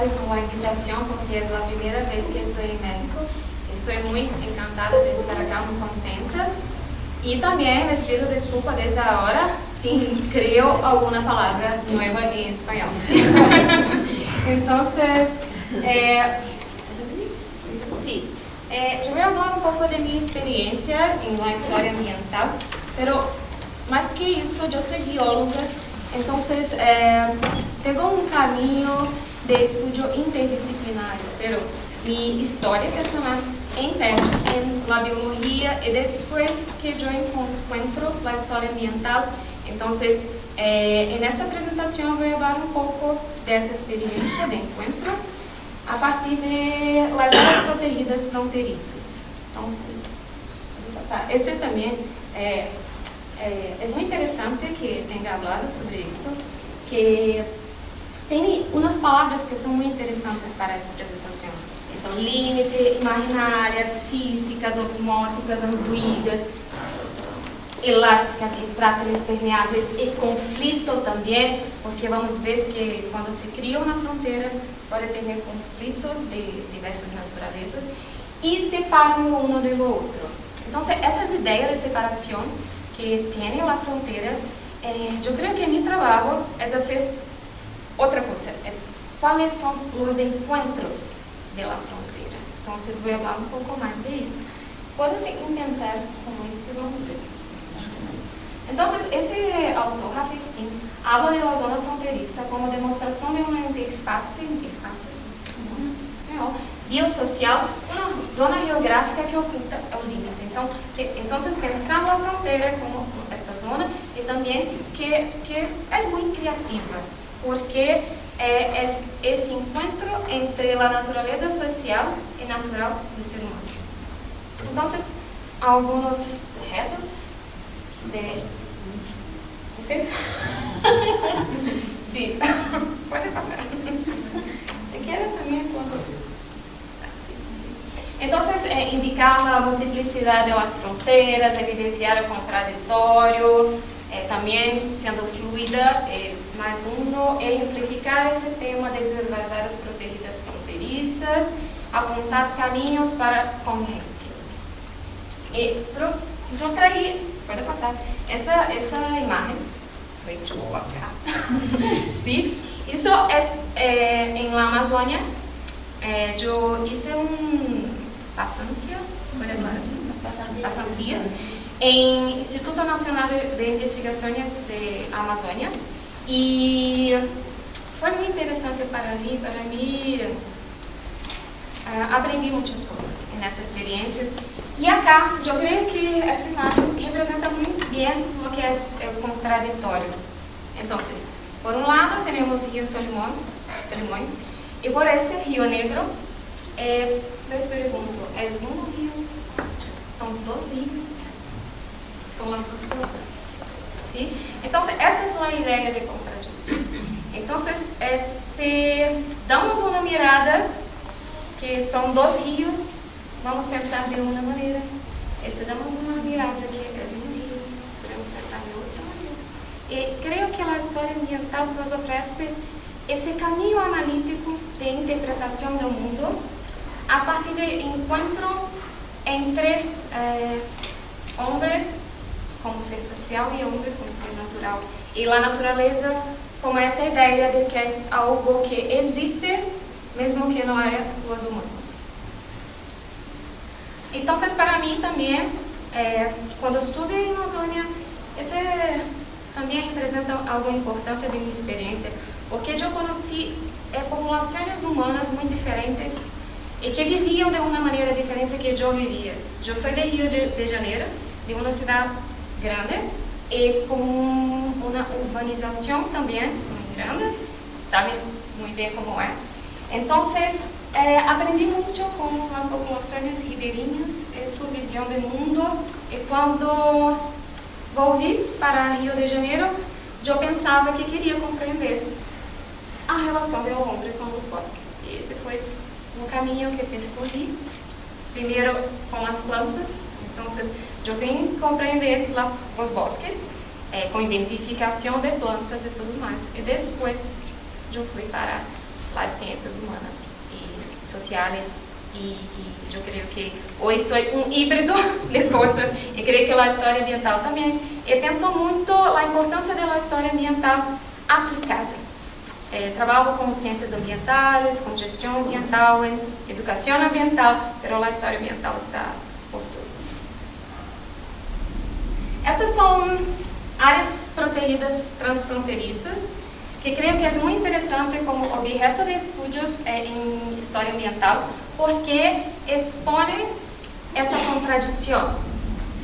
obrigada por la invitación, porque es la primera vez que estoy en México. Estoy muy encantada de estar acá, muy contenta. Y también les pido disculpas desde ahora si creo alguna palabra nueva en español. Entonces, sí, yo voy a hablar un poco de mi experiencia en la historia ambiental, pero más que eso, yo soy bióloga, entonces tengo un camino de estudio interdisciplinario, pero mi historia personal empieza en la biología y después que yo encuentro la historia ambiental, entonces en esta presentación voy a hablar un poco de esa experiencia de encuentro a partir de las áreas protegidas fronterizas. Entonces, ese también es muy interesante que tenga hablado sobre eso, que tem umas palavras que são muito interessantes para essa apresentação. Então, limite, imaginárias, físicas, osmóticas, ambiguas, elásticas, retráteis, permeáveis e conflito também, porque vamos ver que quando se cria uma fronteira pode ter conflitos de diversas naturezas e separam um do outro. Então, essas ideias de separação que tem a fronteira, eu creio que meu trabalho é fazer outra coisa, quais são os encontros da fronteira. Então, vou falar um pouco mais de isso. Podem tentar com isso, vamos ver. Então, esse autor, Rafestin, habla da zona fronteiriça como demonstração de uma interface biosocial, uma zona geográfica que oculta o limite. Então, pensar a fronteira como esta zona e também que é muito criativa, porque é esse encontro entre a natureza social e natural do ser humano. Então, alguns retos de... ¿Sí? Sí, puede pasar. Si quieres también puedo... Sí, sí. Entonces, indicar a multiplicidade das fronteiras, evidenciar o contraditório, também sendo fluida, mais uno, exemplificar esse tema desde as áreas protegidas fronteiriças, apontar caminhos para convergências. Eu traí, pode passar, essa imagem, sou eu acá. Sí, isso é em la Amazônia. Eu hice pasantía, pasantía em Instituto Nacional de Investigações de Amazônia e foi muito interessante para mim. Aprendi muitas coisas nessas experiências. E acá, eu creio que essa imagem representa muito bem o que é o contraditório. Então, por um lado, temos o Rio Solimões, e por esse Rio Negro, eu pergunto, é um rio? São dois rios? São as duas coisas. ¿Sí? Então, essa é a ideia de contradição. Então, se damos uma mirada que são dois rios, vamos pensar de uma maneira. E se damos uma mirada que é um rio, podemos pensar de outra maneira. E creio que a história ambiental nos oferece esse caminho analítico de interpretação do mundo a partir de encontro entre homem como ser social e homem como ser natural. E a natureza como essa ideia de que é algo que existe, mesmo que não é os humanos. Então, para mim também, quando estudo em Amazônia, esse também representa algo importante de minha experiência, porque eu conheci populações humanas muito diferentes e que viviam de uma maneira diferente que eu vivia. Eu sou de Rio de Janeiro, de uma cidade grande e com uma urbanização também muito grande, sabem muito bem como é. Então, aprendi muito com as populações ribeirinhas e sua visão do mundo. E quando voltei para Rio de Janeiro, eu pensava que queria compreender a relação do homem com os bosques. E esse foi um caminho que percorri, primeiro com as plantas. Então, eu vim compreender os bosques, com identificação de plantas e tudo mais. E depois, eu fui para as ciências humanas e sociais. E eu creio que hoje sou híbrido de coisas. E creio que a história ambiental também. E penso muito a importância da história ambiental aplicada. Trabalho com ciências ambientais, com gestão ambiental, em educação ambiental, mas a história ambiental está por tudo. Essas são áreas protegidas transfronteiriças, que creio que é muito interessante como objeto de estudos em história ambiental, porque expõe essa contradição,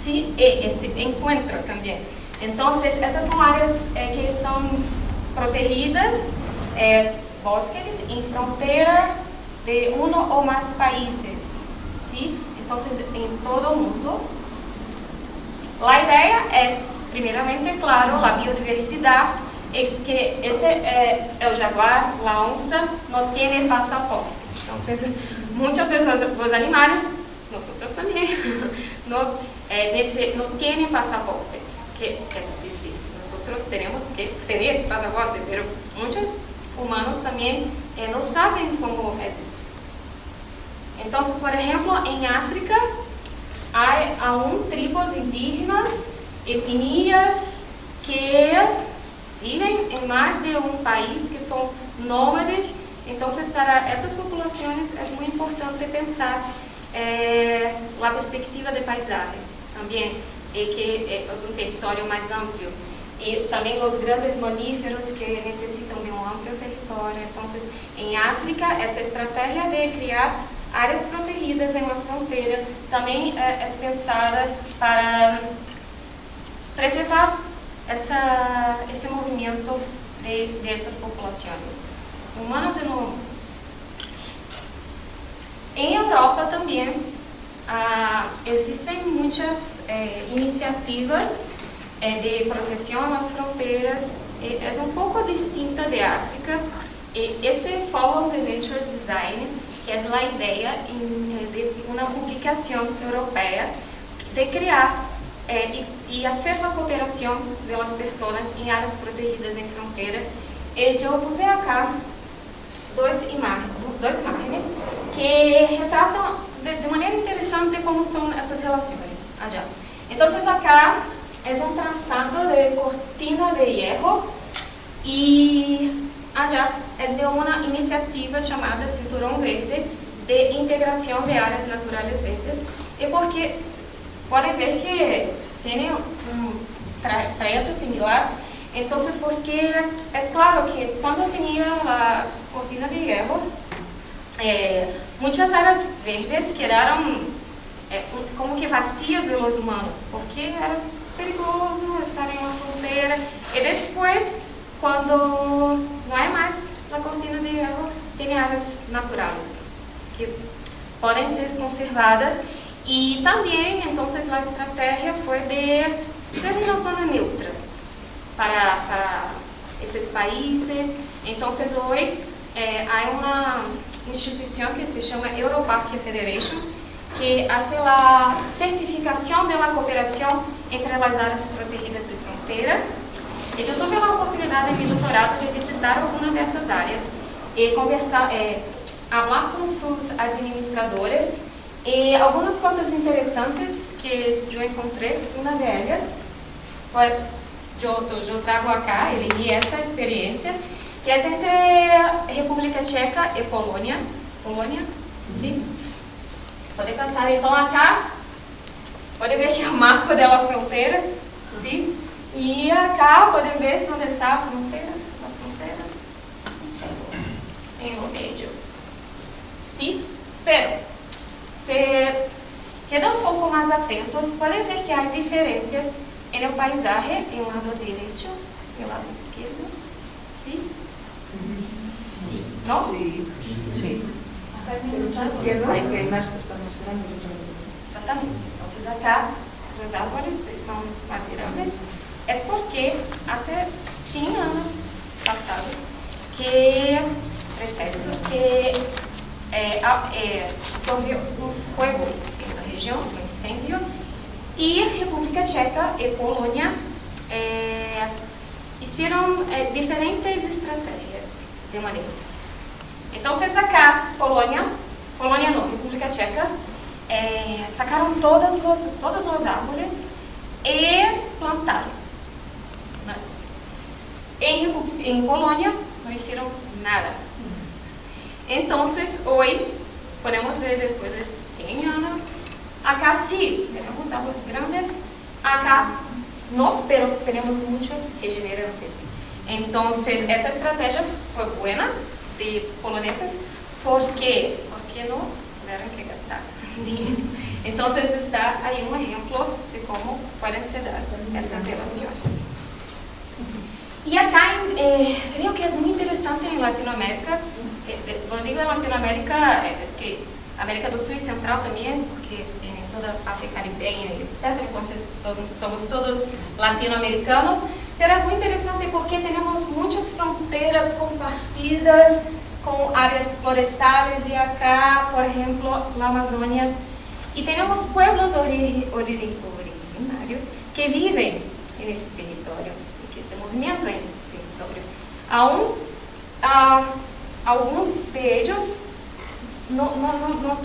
e esse encontro também. Então, essas são áreas que estão protegidas, bosques em fronteira de um ou mais países, ¿sí? Então, em todo o mundo. A ideia é, primeiramente, claro, a biodiversidade, é que esse é o jaguar, a onça, não tem passaporte. Então, muitas pessoas, os animais, nós também, não têm passaporte. Que, nós temos que ter passaporte, mas muitos humanos também não sabem como é isso. Então, por exemplo, em África, há tribos indígenas, etnias que vivem em mais de um país, que são nômades. Então, para essas populações é muito importante pensar a perspectiva de paisagem também, e que é um território mais amplo. E também os grandes mamíferos que necessitam de um amplo território. Então, em África, essa estratégia de criar áreas protegidas em uma fronteira também é pensada para preservar esse movimento dessas populações humanas e não humanas. Em Europa também existem muitas iniciativas de proteção às fronteiras. É um pouco distinta da África. E esse Follow the Nature Design, que é a ideia de uma publicação europeia de criar e fazer a cooperação das pessoas em áreas protegidas em fronteira. E eu pus aqui duas imagens que retratam de maneira interessante como são essas relações. Então, acá é um traçado de cortina de hierro e allá é de uma iniciativa chamada Cinturão Verde de integração de áreas naturais verdes. E porque podem ver que tem trajeto similar. Então, porque é claro que quando tinha a cortina de hierro, muitas áreas verdes quedaram como que vazias de los humanos, porque era perigoso estar em uma fronteira. E depois, quando não é mais a cortina de hierro, tem áreas naturais que podem ser conservadas. E também, então, a estratégia foi de ser uma zona neutra para esses países. Então, hoje há uma instituição que se chama Europark Federation, que faz a certificação da cooperação entre as áreas protegidas de fronteira. E eu tive a oportunidade em meu doutorado de visitar algumas dessas áreas e conversar, falar com seus administradores. E algumas coisas interessantes que eu encontrei, uma delas, eu trago aqui, e vivi essa experiência, que é entre República Tcheca e Polônia. Polônia? Sim? Pode passar, então, acá, pode ver que é o marco da fronteira, sim? E acá, pode ver onde está a fronteira, em o meio. Sim? Pero, se quedam um pouco mais atentos, podem ver que há diferenças no paisagem, em lado direito e lado esquerdo. Sim? Sim. Não? Sim. Sim. Exatamente. Então, acá, as árvores são mais grandes. É porque há 100 anos passados que houve um fogo na região, um incêndio, e República Tcheca e Polônia fizeram diferentes estratégias de manejo. Então, acá, Polônia não, República Checa, sacaram todos os árvores e plantaram. Em Polônia não hicieron nada. Então, hoje, podemos ver después de 100 anos, acá sí, tenemos árboles grandes, acá no, pero tenemos muchos regenerantes. Entonces, esa estrategia fue buena de poloneses, porque no tuvieron que gastar dinero. Entonces, está ahí un ejemplo de cómo pueden se dar esas relaciones. Y acá, creo que es muy interesante en Latinoamérica, lo digo en Latinoamérica, es que América do Sul y Central también, porque tiene toda la parte caribeña, etc. Entonces, somos todos latinoamericanos, pero es muy interesante porque tenemos muchas fronteras compartidas con áreas forestales, y acá, por ejemplo, la Amazonia, y tenemos pueblos originarios que viven en ese territorio, y que se movimentan en ese territorio. Algunos de ellos no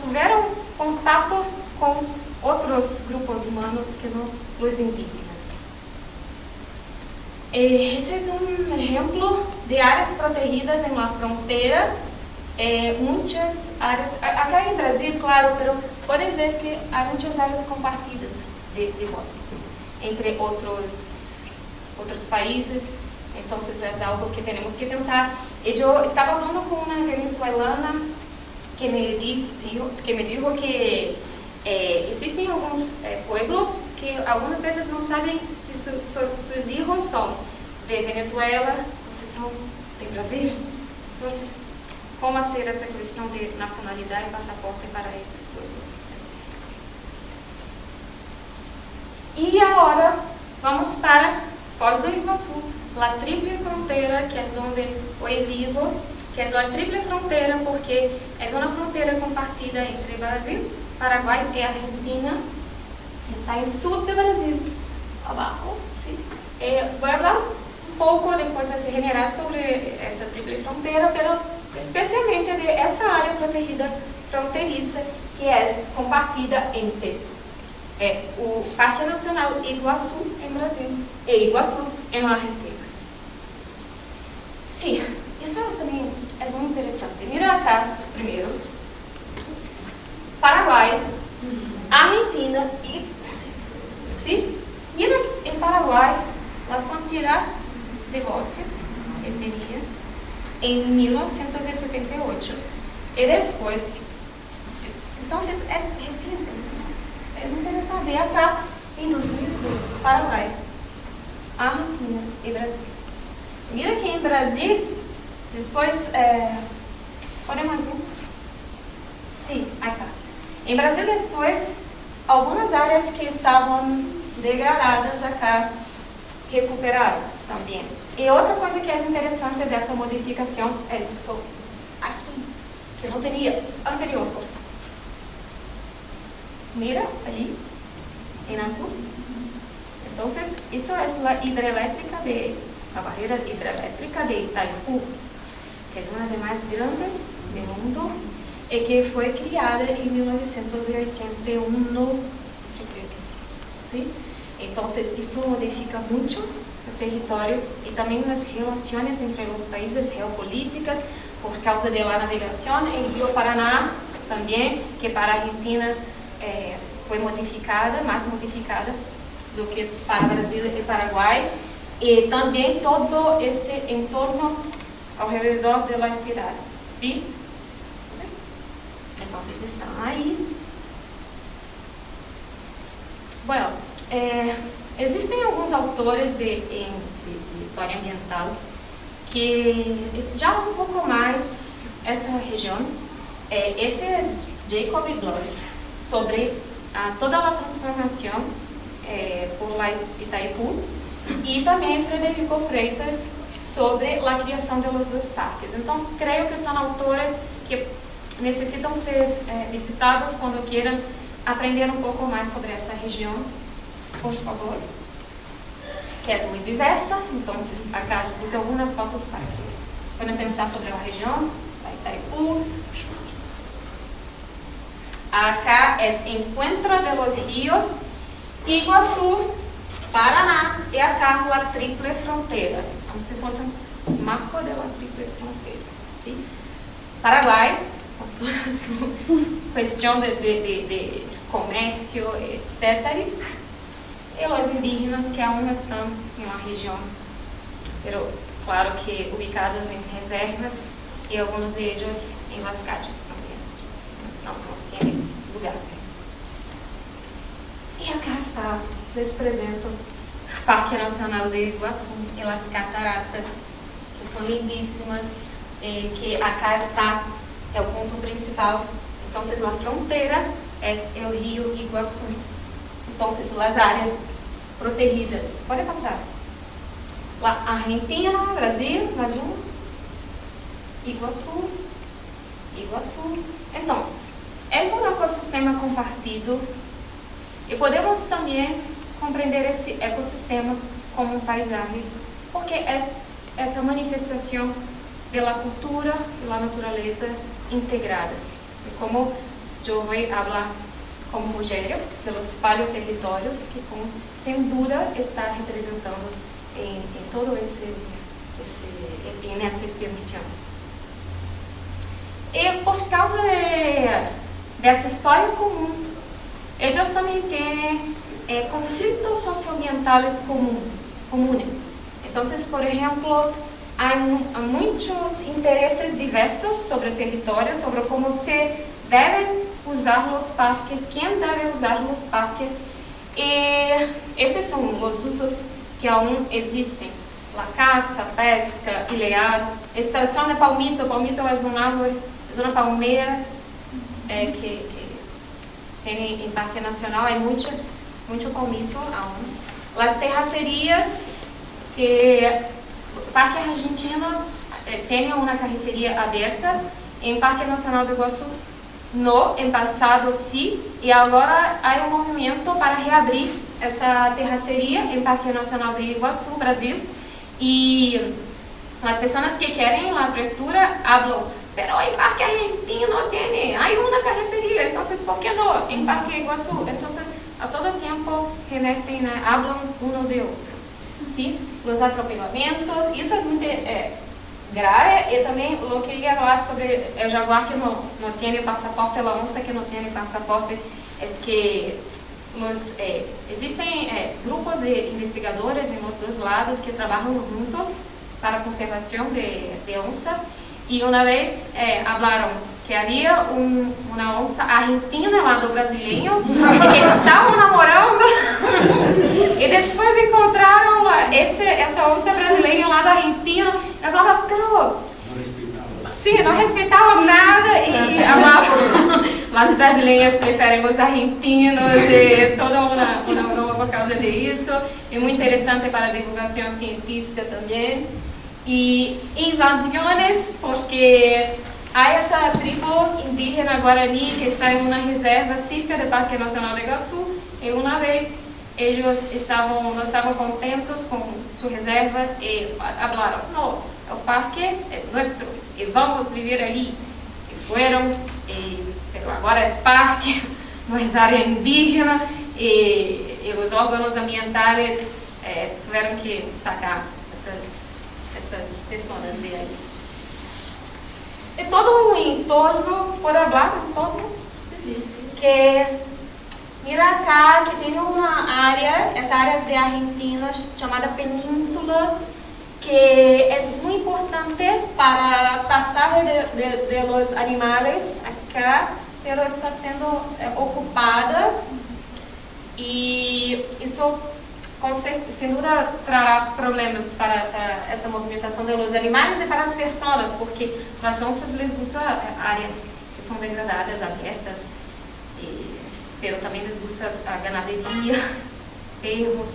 tuvieron contacto con otros grupos humanos que no los indígenas. Ese es un ejemplo de áreas protegidas en la frontera. Muchas áreas, acá en Brasil, claro, pero pueden ver que hay muchas áreas compartidas de bosques entre otros países. Entonces es algo que tenemos que pensar. Yo estaba hablando con una venezolana que me dijo que existen algunos pueblos que algunas veces no saben si sus hijos son de Venezuela o si son de Brasil. Entonces, ¿cómo hacer esa cuestión de nacionalidad y pasaporte para estos pueblos? Y ahora vamos para Foz do Iguaçu, la triple frontera, que es donde hoy vivo, que es la triple frontera porque es una frontera compartida entre Brasil, Paraguay y Argentina. Está en el sur de Brasil, abajo. ¿Sí? Voy a hablar un poco después de generar sobre esa triple frontera, pero especialmente de esa área protegida fronteriza que es compartida entre o Parque Nacional Iguaçu en Brasil e Iguaçu en Argentina. Sí, eso también es muy interesante. Mira acá, primero, Paraguay, Argentina y Brasil. ¿Sí? Mira en Paraguay la cantidad de bosques que tenía en 1978. Y después, entonces es reciente. Es interesante. Y acá, en 2012, Paraguay, Argentina y Brasil. Mira que en Brasil, después, ponemos un. Sí, acá. En Brasil, después, algunas áreas que estaban degradadas acá recuperaron también. Y otra cosa que es interesante de esa modificación es esto aquí, que no tenía anterior. Mira, ahí, en azul. Entonces, eso es la barrera hidroeléctrica de Itaipu, que es una de las más grandes del mundo y que fue creada en 1981, yo creo que sí. Entonces, eso modifica mucho el territorio y también las relaciones entre los países geopolíticas por causa de la navegación. El río Paraná también, que para Argentina fue modificada, más modificada do que para Brasil y Paraguay, y también todo ese entorno alrededor de las ciudades, ¿sí? Entonces están ahí. Bueno, existen algunos autores de historia ambiental que estudiaron un poco más esa región. Ese es Jacob Bloch, sobre toda la transformación por la Itaipu, y también Frederico Freitas sobre la creación de los dos parques. Entonces, creo que son autores que necesitan ser visitados cuando quieran aprender un poco más sobre esta región, por favor, que es muy diversa. Entonces, acá puse algunas fotos para que puedan pensar sobre la región. Itaipu. Acá es Encuentro de los Ríos, Iguazú, Paraná, e acá a Tríplice Fronteira. É como se fosse um marco da Tríplice Fronteira. ¿Sí? Paraguai, com toda a sua questão de comércio, etc. E os indígenas que aún estão em uma região, pero claro que ubicados em reservas e alguns deles em las calles também. Mas não tem lugar. E acá está, les apresento o Parque Nacional de Iguaçu e as cataratas, que são lindíssimas, que acá está, é o ponto principal. Então, a fronteira é o rio Iguaçu. Então, as áreas protegidas. Pode passar. La Argentina, Brasil, Brasil, Iguaçu, Iguaçu. Então, é um ecossistema compartido e podemos também compreender esse ecossistema como um paisagem, porque é essa manifestação da cultura e da natureza integradas. E como eu vou falar com o Rogério, pelos paleoterritórios, que sem dúvida está representando em todo nessa extensão. E por causa dessa história comum, eles também têm conflitos socioambientales comunes. Então, por exemplo, há muitos interesses diversos sobre o território, sobre como se devem usar os parques, quem deve usar os parques, e esses são os usos que aún existem: la caça, pesca, ilegal, extração de palmito. Palmito é uma palmeira que tem em Parque Nacional, é muito palmito aún. As terracerias, que o Parque Argentino tem uma carroceria aberta, em Parque Nacional do Iguaçu no passado sim, e agora há movimento para reabrir essa terraceria em Parque Nacional do Iguaçu, Brasil, e as pessoas que querem a abertura falam, pero em Parque Argentino tem, há uma carroceria, então por que não em Parque Iguaçu? Então, a todo tempo remetem, falam um de outro. Sim? Os atropelamentos, isso é muito grave, e também o que eu ia falar sobre o jaguar que não tem passaporte, a onça que não tem passaporte, é que existem grupos de investigadores em os dois lados que trabalham juntos para a conservação de onça, e uma vez falaram que havia uma onça argentina lá do brasileiro que estavam namorando e depois encontraram essa onça brasileira lá da Argentina. Eu falava, pero sim, não respeitavam nada e falavam, as brasileiras preferem os argentinos, e toda uma broma por causa disso. É muito interessante para a divulgação científica também. E invasões, porque há essa tribo indígena Guarani que está em uma reserva cerca do Parque Nacional do Iguaçu, e uma vez eles não estavam contentos com sua reserva e falaram, não, o parque é nosso e vamos viver ali. E foram, pero agora é parque, não é área indígena, e os órgãos ambientais tiveram que sacar essas pessoas de aí. E todo um entorno, pode falar um entorno? Que mira acá, que tem uma área, essa área de Argentina chamada Península, que é muito importante para passar de los animais acá, pero está sendo ocupada, e isso sem dúvida trará problemas para essa movimentação dos animais e para as pessoas, porque as onças les gustam áreas que são degradadas, abertas, pero também les gusta a ganaderia, erros,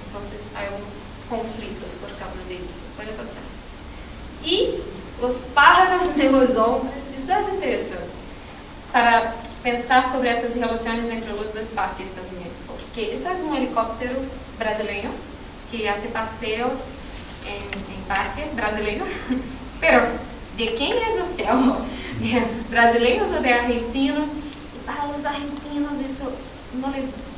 então há conflitos por causa disso. Pode passar. E os pájaros de los hombres, isso é interessante, para pensar sobre essas relações entre os dois parques também, porque isso é um helicóptero brasileiro que faz passeios em parque brasileiro, pero de quem é o céu, de brasileiros ou de argentinos, e para os argentinos isso não les gusta.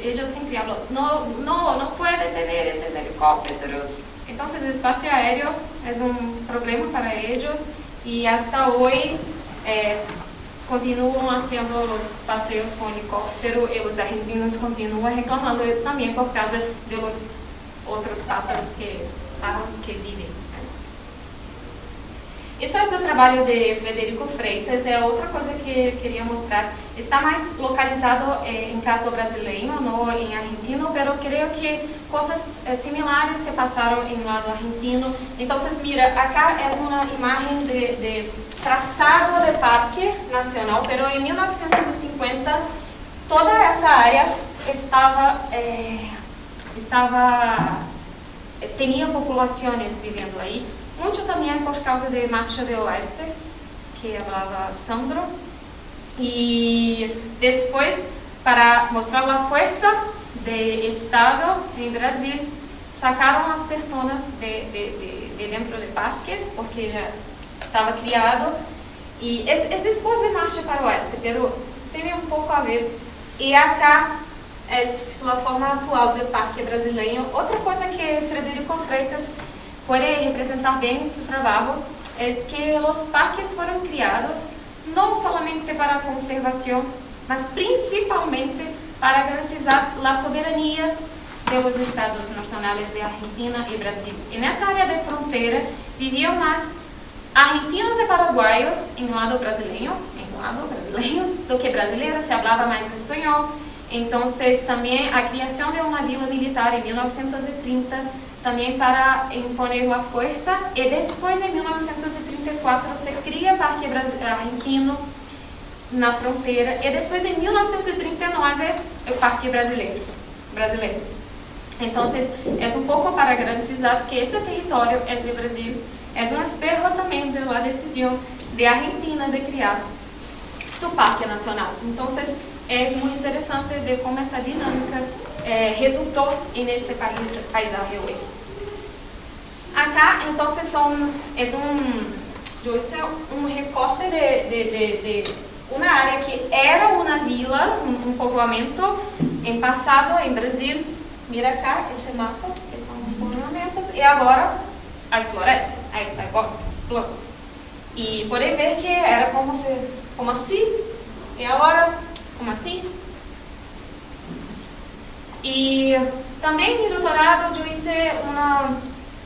Ellos sempre hablan, no puede tener esses helicópteros. Então, o espaço aéreo é problema para eles e hasta hoje continuam fazendo os passeios com helicóptero e os argentinos continuam reclamando também por causa dos outros pájaros que vivem. Isso é do trabalho de Frederico Freitas, é outra coisa que queria mostrar. Está mais localizado em caso brasileiro, não em argentino, mas creio que coisas similares se passaram em lado argentino. Então, mira, acá é uma imagem de traçado de parque nacional, mas em 1950 toda essa área tinha populações vivendo aí. Muito também por causa da Marcha do Oeste, que falava Sandro. E depois, para mostrar a força do Estado em Brasil, sacaram as pessoas de dentro do parque, porque já estava criado. E é depois de Marcha para o Oeste, mas tem pouco a ver. E acá é a forma atual do parque brasileiro. Outra coisa que Frederico Freitas pode representar bem em seu trabalho é que os parques foram criados não somente para a conservação, mas principalmente para garantizar a soberania dos estados nacionais de Argentina e Brasil. E nessa área de fronteira viviam mais argentinos e paraguaios em lado brasileiro do que brasileiro, se falava mais espanhol. Então, também a criação de uma vila militar em 1930 também para impor a força, e depois, em 1934, se cria o Parque Argentino na fronteira, e depois, em 1939, o Parque Brasileiro. Então, é pouco para garantizar que esse território é do Brasil, é espejo também da decisão de Argentina de criar seu Parque Nacional. Então, é muito interessante de como essa dinâmica resultou nesse paisagem hoje. Acá, então, um recorte de uma área que era uma vila, um povoamento em passado em Brasil. Mira cá esse mapa, que são os povoamentos, e agora a floresta, a bosques, plantas. E podem ver que era como assim, e agora como assim. E também no doutorado eu fiz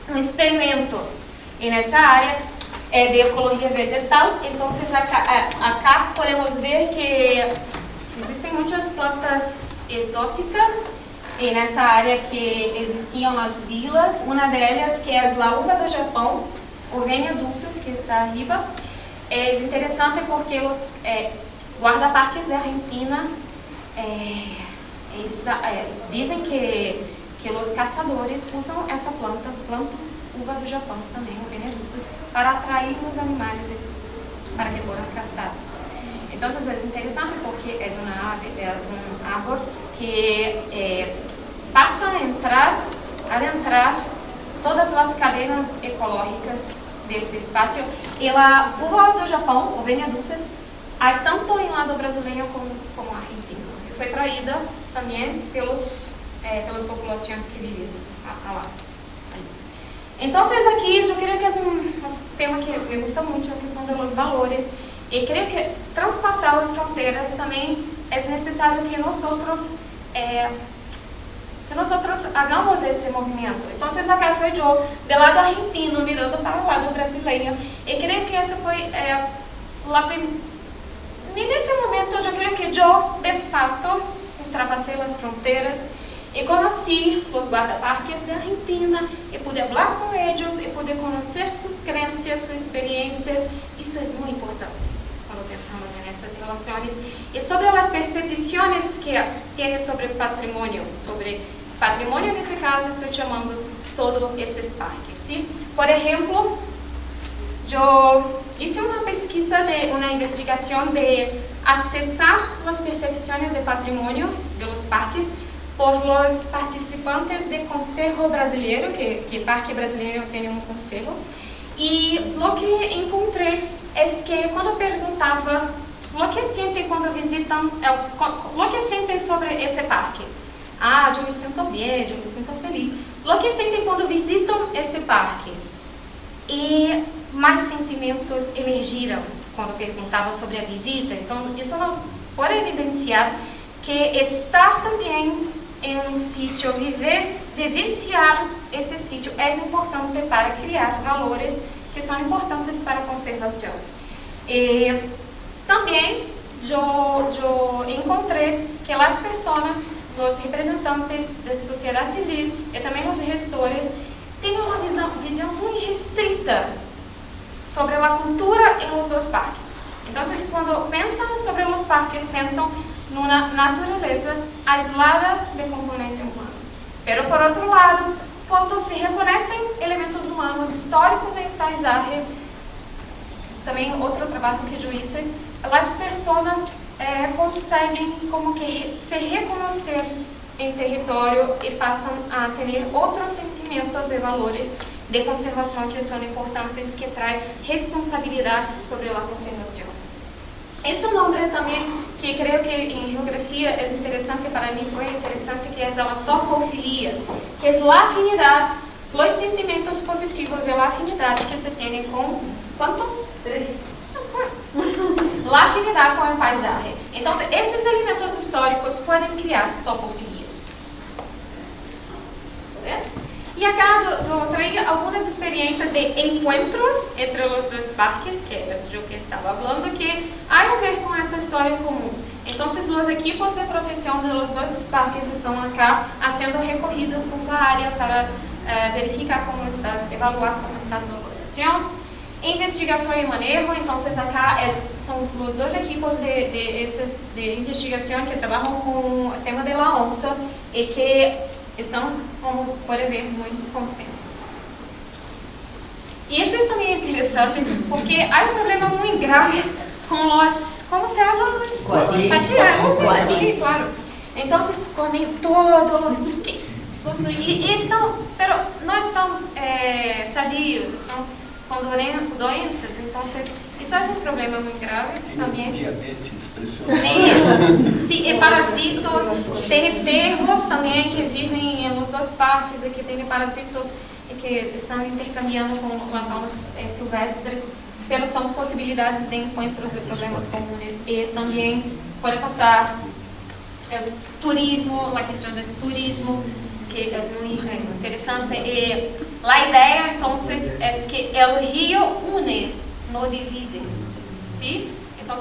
um experimento nessa área de ecologia vegetal. Então, acá podemos ver que existem muitas plantas exóticas nessa área que existiam as vilas. Uma delas, que é a uva do Japão, Urvenia dulcis, que está arriba. É interessante porque os guarda-parques da Argentina eles dizem que os caçadores usam essa planta uva do Japão também, Urvenia dulcis, para atrair os animais para que possam caçar. Então, é interessante porque é uma ave, é um árvore que passa a adentrar todas as cadeias ecológicas desse espaço. E a uva do Japão, Urvenia dulcis, há tanto em lado brasileiro como argentino. E foi traída também pelas populações que viviam lá. Então, aqui eu queria que um tema que me gusta muito, a questão dos valores, e creio que transpassar as fronteiras também é necessário que nós hagamos esse movimento. Então, acá sou eu do lado argentino mirando para o lado brasileiro, e creio que essa foi nesse momento eu creio que eu de fato ultrapassei as fronteiras e conheci os guarda-parques da Argentina e pude falar com eles e pude conhecer suas crenças, suas experiências. Isso é muito importante quando pensamos nessas relações e sobre as percepções que tem sobre patrimônio. Sobre patrimônio, nesse caso, estou chamando todos esses parques. ¿Sí? Por exemplo, eu hice uma pesquisa, uma investigação de acessar as percepções de patrimônio dos parques por los participantes do Conselho Brasileiro, que Parque Brasileiro tem um conselho, E o que encontrei é que quando perguntava o que sentem quando visitam, o que sentem sobre esse parque? Ah, eu me sinto bem, eu me sinto feliz. O que sentem quando visitam esse parque? E mais sentimentos emergiram quando perguntava sobre a visita. Então, isso nos pode evidenciar que estar também em um sítio, vivenciar esse sítio é importante para criar valores que são importantes para a conservação. E também eu encontrei que as pessoas, os representantes da sociedade civil e também os gestores têm uma visão muito restrita sobre a cultura em os dois parques. Então, quando pensam sobre os parques, pensam numa natureza aislada de componente humano. Mas, por outro lado, quando se reconhecem elementos humanos históricos em paisagem, também outro trabalho que eu fiz, as pessoas conseguem como que se reconhecer em território e passam a ter outros sentimentos e valores de conservação que são importantes, que trazem responsabilidade sobre a conservação. Esse nome também, que creio que em geografia é interessante, para mim foi interessante, que é a topofilia, que é a afinidade, os sentimentos positivos e a afinidade que se tem com... Quanto? 3. A afinidade com a paisagem. Então, esses elementos históricos podem criar topofilia. E acá eu trago algumas experiências de encontros entre os dois parques, que era o que estava falando, que há a ver com essa história comum. Então, os equipos de proteção dos dois parques estão acá sendo recorridos por a área para verificar como está, evaluar como está a sua proteção. Investigação e manejo, então, acá são os dois equipos de investigação que trabalham com o tema da onça e que estão, como podem ver, muito contentes. E isso também é interessante, porque há um problema muito grave com os, como se chama? Guadi. Sim, claro. Então, se comem todos, e estão, pero não estão sadios, estão com doenças, então isso é um problema muito grave também. Diabetes, pressão. Sim, e parasitos, tem perros também que vivem nos dois parques e que têm parasitos e que estão intercambiando com a fauna silvestre, pero são possibilidades de encontros de problemas comuns e também pode passar turismo, a questão do turismo, que é muito interessante. E a ideia, então, é que o rio une, não divide. ¿Sí? Então,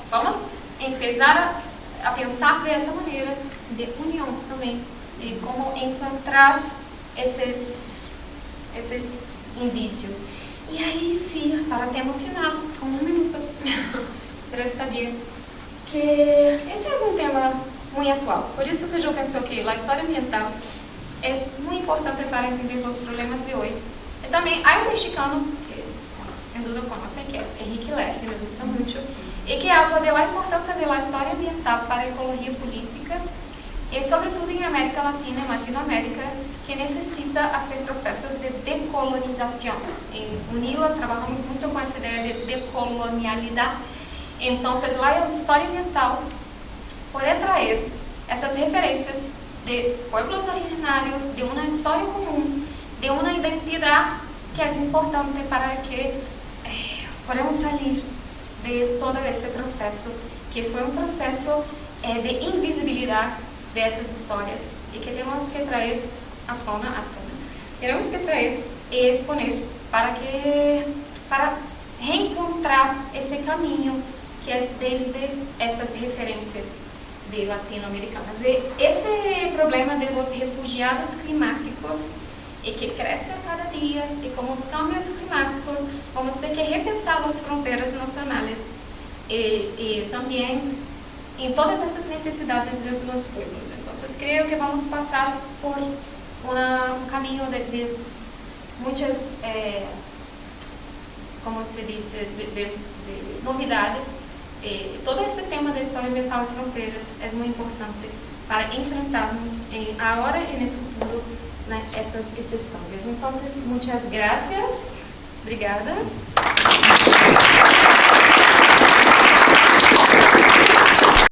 vamos começar a pensar dessa maneira de união também, de como encontrar esses indícios. E aí, sim, para o tema final, com 1 minuto, para saber que esse é um tema muito atual. Por isso que eu penso que a história ambiental é muito importante para entender os problemas de hoje. E também há um mexicano, que sem dúvida conhecem, que é Henrique Leff, me gusta muito, e que habla da importância da história ambiental para a ecologia política, e sobretudo em América Latina e Latinoamérica, que necessita fazer processos de decolonização. Em UNILA trabalhamos muito com essa ideia de decolonialidade. Então, a história ambiental pode trazer essas referências de pueblos originários, de uma história comum, de uma identidade que é importante para que podemos sair de todo esse processo, que foi um processo de invisibilidade dessas histórias e que temos que trazer à tona. Temos que trazer e exponer para reencontrar esse caminho que é desde essas referências de latino-americanas. E esse problema dos refugiados climáticos e que cresce a cada dia, e com os câmbios climáticos vamos ter que repensar as fronteiras nacionais e também em todas essas necessidades dos pueblos. Então, creio que vamos passar por um caminho de muitas, como se diz, de novidades. Todo esse tema da história ambiental e fronteiras é muito importante para enfrentarmos agora e no futuro esses cambios. Então, muitas graças Obrigada.